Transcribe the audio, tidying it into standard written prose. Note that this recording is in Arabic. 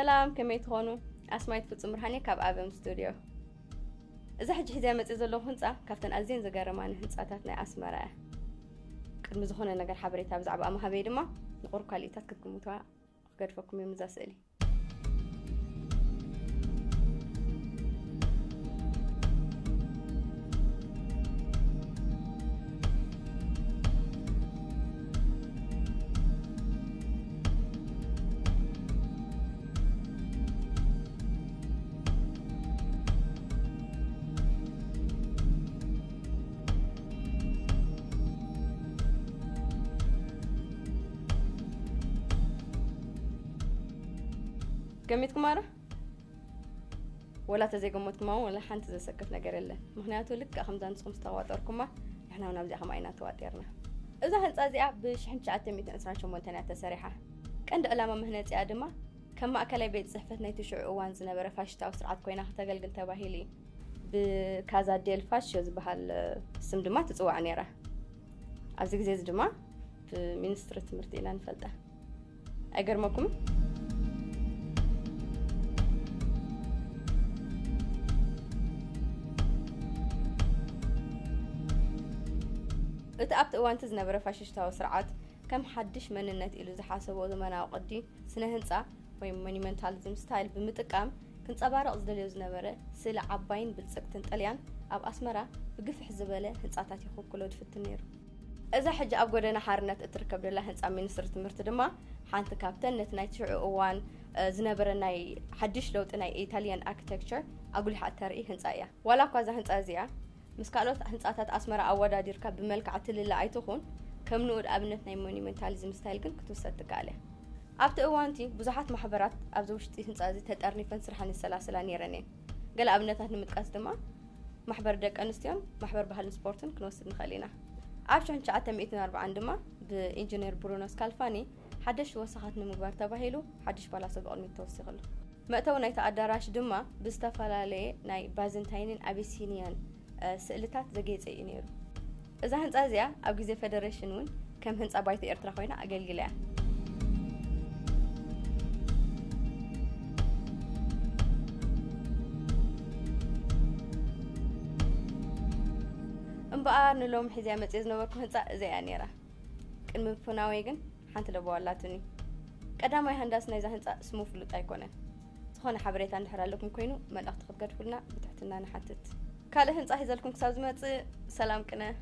سلام كميت هونو أسمعت في تمرهني كاب أبم ستوديو إذا حج حزام تزلو هنسا كفتن أزين زجرمان هنساتنا أسمرة قد مزخون نجار حبريتها بزعب أما هبيدما نقول كاليتات كتكون متوا قد فكم يمزاسلي قميتكم مرة؟ ولا تزي قمتكم ولا حنت زي سكت نجار الله مهنياتو لك أخمدان تقوم استواتركم إحنا ونبدأ خماينا تواترنا إذا هنتأذي بشحن شعات ميتين إنسان شو مونتنا تسريحة كان دقلامة مهنتي آدمة كما أكل بيت صحفة نيتو شعوان زنا برفاشتا وسرعات كوينة تقلقل تباهيلي بكازا ديل فاشيوز بهالسم دما تتسوى عنيرة أزيك زيز دما بمينسترة مرتينا نفلته أقرمكم اتأبت وانت زنبرة فاششتا وسرعات كم حدش من النت إلو زحاسبو زمانا وقدي سنة هنسا وي مونيمنتاليزم ستايل بمتقام كنت أبارا أصدليو زنبرة سيلا عباين بالسكتن طليان أب أسمرا بقفح زبالة هنساتاتي خوب كلو دفت النير إذا حج أبقودنا حارنات اتركب لله هنسا مينستر تمرت دما حانت كابتن نتناي تشعو اوان زنبرة ناي حدش لوت ناي إيطاليان architecture أقول حتى رأي هنسايا ولا قوازا هنسازيا مسكالوت هنساتات أسمرا أودا ديركا بملك عتل عيتخون كم نور أبنت ناي مونيمنتاليزم ستايل كن كنتو صدق عليه أبت أوانتي بزحات محبرات أبزوشتي هنسازي تتقرني فنسرحاني السلاسلة نيراني قال أبنتها نمتقاس دما محبر دك أنستيون محبر بهال سبورتن كنوصل نخلينا عارف شو شعات 140 دما بإنجنير برونو سكالفاني حدش وسخات نمبر تباهيلو حدش بلا سبق المتوسق له مأتو ناي تقدراش دما بستفلالي ناي بازنتاينين أبيسينيان سئلتات زجيت أي نيرو إذا هنت أزيا أو جزء فيدريشنون كم هنت أبايت إيرترا خوينا أقل جلاه بقى نلوم حزام تيزنا وركو هنتا زي أنيرة كن من فناويجن حنت لبوالاتني قدامي هندسنا إذا هنتا اسمه فلوت أيقونة تخون حبريت عند حرالكم كوينو من أخت خد قد فلنا بتحتنا نحتت كاله هنتا هزالكم كساز مات سلام كنا